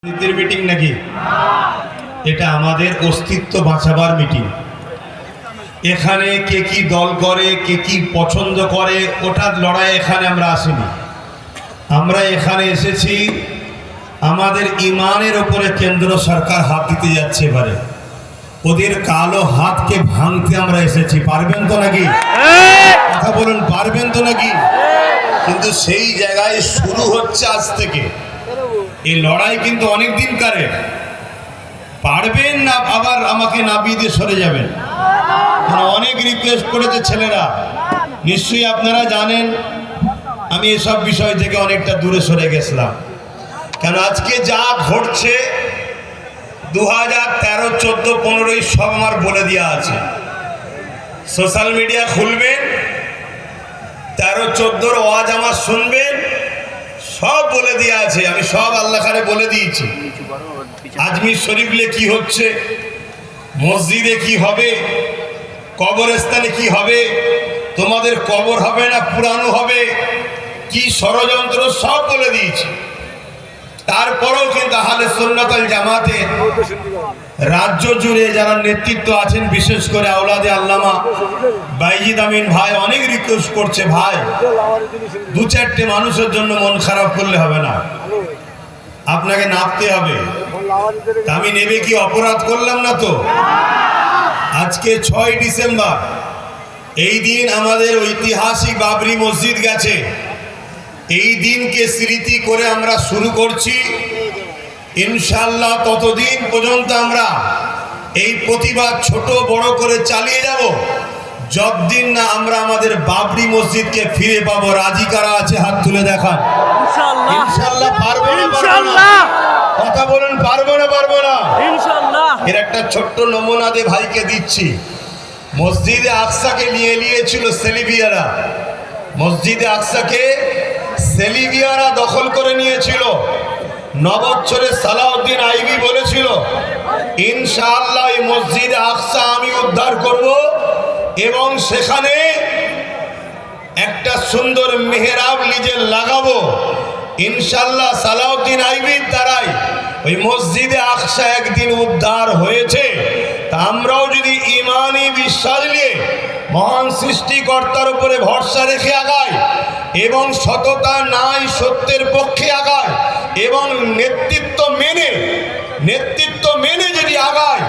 রাজনীতির মিটিং নাকি? এটা আমাদের অস্তিত্ব বাঁচাবার মিটিং। এখানে কে কি দল করে, কে কি পছন্দ করে, ওটার লড়াই এখানে আমরা আসিনি। আমরা এখানে এসেছি আমাদের ইমানের উপরে কেন্দ্র সরকার হাত দিতে যাচ্ছে। এবারে ওদের কালো হাতকে ভাঙতে আমরা এসেছি। পারবেন তো নাকি? কথা বলুন, পারবেন তো নাকি? কিন্তু সেই জায়গায় শুরু হচ্ছে আজ থেকে। এই লড়াই কিন্তু অনেক দিন কারে। পারবেন না আবার আমাকে নাবিয়ে দিয়ে সরে যাবেন। অনেক রিকোয়েস্ট করেছে ছেলেরা, নিশ্চয়ই আপনারা জানেন। আমি এসব বিষয় থেকে অনেকটা দূরে সরে গেছিলাম। কেন আজকে যা ঘটছে 2013, 14, 15 সব আমার বলে দেওয়া আছে। সোশ্যাল মিডিয়া খুলবেন, 13, 14 ওয়াজ আমার শুনবেন, সব বলে দেওয়া আছে। আমি সব আল্লাহ খানে বলে দিয়েছি। আজমির শরীফলে কি হচ্ছে, মসজিদে কি হবে, কবরস্থানে কি হবে, তোমাদের কবর হবে না পুরানো হবে, কি ষড়যন্ত্র সব বলে দিয়েছি। তারপরেও কিন্তু আহলে সুন্নাত ওয়াল জামাতে রাজ্য জুড়ে যারা নেতৃত্ব আছেন, বিশেষ করে আওলাদে আল্লামা বাইজিদ আমিন ভাই অনেক রিকোয়েস্ট করছে, ভাই 2-4টে মানুষের জন্য মন খারাপ করলে হবে না, আপনাকে নাপতে হবে। আমি নেবে কি অপরাধ করলাম না তো? আজকে 6 ডিসেম্বর, এই দিন আমাদের ঐতিহাসিক বাবরি মসজিদ গেছে। এই দিনকে স্মৃতি করে আমরা শুরু করছি। ইনশাআল্লাহ ততদিন পর্যন্ত আমরা এই প্রতিবাদ ছোট বড় করে চালিয়ে যাব, যতদিন না আমরা আমাদের বাবরি মসজিদকে ফিরে পাবো। রাজি কারা আছে হাত তুলে দেখান। ইনশাআল্লাহ পারবো না? ইনশাআল্লাহ। কথা বলুন, পারবো না? পারবো না? ইনশাআল্লাহ। এর একটা ছোট্ট নমুনা দিয়ে ভাইকে দিচ্ছি। মসজিদে আকসাকে নিয়েছিল সেলিবিয়ারা। মসজিদে আকসাকে সেলিবিয়ারা দখল করে নিয়েছিল। নবচ্ছরে সালাউদ্দিন আইবি বলেছিল, ইনশাআল্লাহ এই মসজিদে আকসা আমি উদ্ধার করব এবং সেখানে একটা সুন্দর মেহরাব নিজে লাগাবো। ইনশাআল্লাহ সালাউদ্দিন আইবির দ্বারাই ওই মসজিদে আকসা একদিন উদ্ধার হয়েছে। তা আমরাও যদি ইমানি বিশ্বাস নিয়ে মহান সৃষ্টিকর্তার উপরে ভরসা রেখে আগাই এবং সততা নাই সত্যের পক্ষে আগায় এবং নেতৃত্ব মেনে যদি আগায়,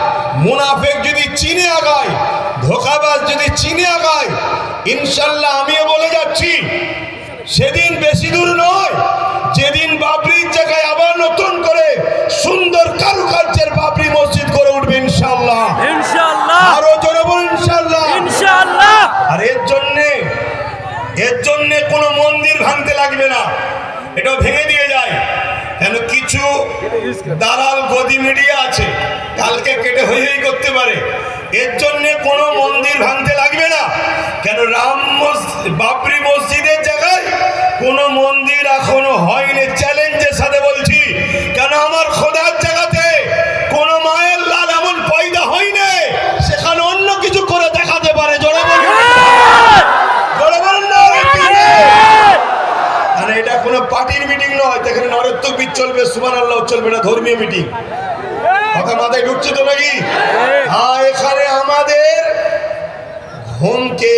মুনাফেক যদি চিনে আগায়, ধোঁকাবাজ যদি চিনে আগায়, ইনশাআল্লাহ আমিও বলে যাচ্ছি সেদিন বেশি দূর নয়, যেদিন বাবরির জায়গায় আবার নতুন করে সুন্দর কারুকার্যের বাবরি মসজিদ করে উঠবে। ইনশাআল্লাহ, ইনশাআল্লাহ। আরো জোরে বলুন ইনশাআল্লাহ, ইনশাআল্লাহ। আর এর জন্য কোনো মন্দির ভাঙতে লাগবে না, এটাও ভেঙে দিয়ে যায়। কেন কিছু দালাল গদি মিডিয়া আছে, কালকে কেটে হই করতে পারে। এর জন্য কোনো মন্দির ভাঙতে লাগবে না। কেন বাবরি মসজিদের জায়গায় কোনো মন্দির এখনো হয়নি। চ্যালেঞ্জের সাথে বলছি, কেন আমার খোদার জায়গাতে কোনো মায়ের লাল এমন পয়দা হয়নি সেখানে অন্য কিছু করে দেখাতে পারে। জোরে বলুন, জোরে বলুন না। এটা কোনো পার্টির মিটিং নয়, এখানে নরত্ববিদ চলবে, সুবহানাল্লাহ চলবে না, ধর্মীয় মিটিং। কথা মাথায় ঢুকছে তো নাকি? হ্যাঁ, এখানে আমাদের ঘুমকে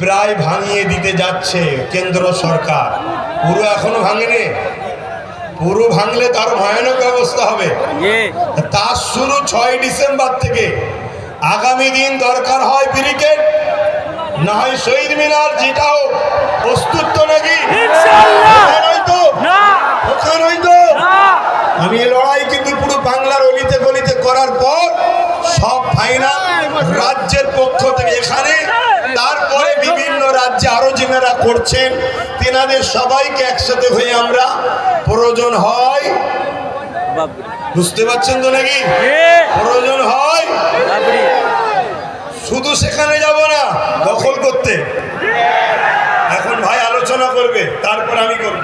প্রায় ভাঙিয়ে দিতে যাচ্ছে কেন্দ্র সরকার। পুরো এখনো ভাঙেনি। পুরো ভাঙলে তার ভয়ানক অবস্থা হবে। তার শুরু 6 ডিসেম্বর থেকে। আগামী দিন দরকার হয় ব্রিগেড, না হয় শহীদ মিনার, যেটাও প্রস্তুত তো নাকি? আমি এই লড়াই কিন্তু পুরো বাংলার অলিতে গলিতে করার পর সব ফাইনাল রাজ্যের পক্ষ থেকে এখানে, তারপরে বিভিন্ন রাজ্যে আরো যেনারা করছেন তেনাদের সবাইকে একসাথে হয়ে আমরা প্রয়োজন হয়, বুঝতে পারছেন তো নাকি? প্রয়োজন হয় শুধু সেখানে যাব না দখল করতে। এখন ভাই আলোচনা করবে, তারপর আমি করব।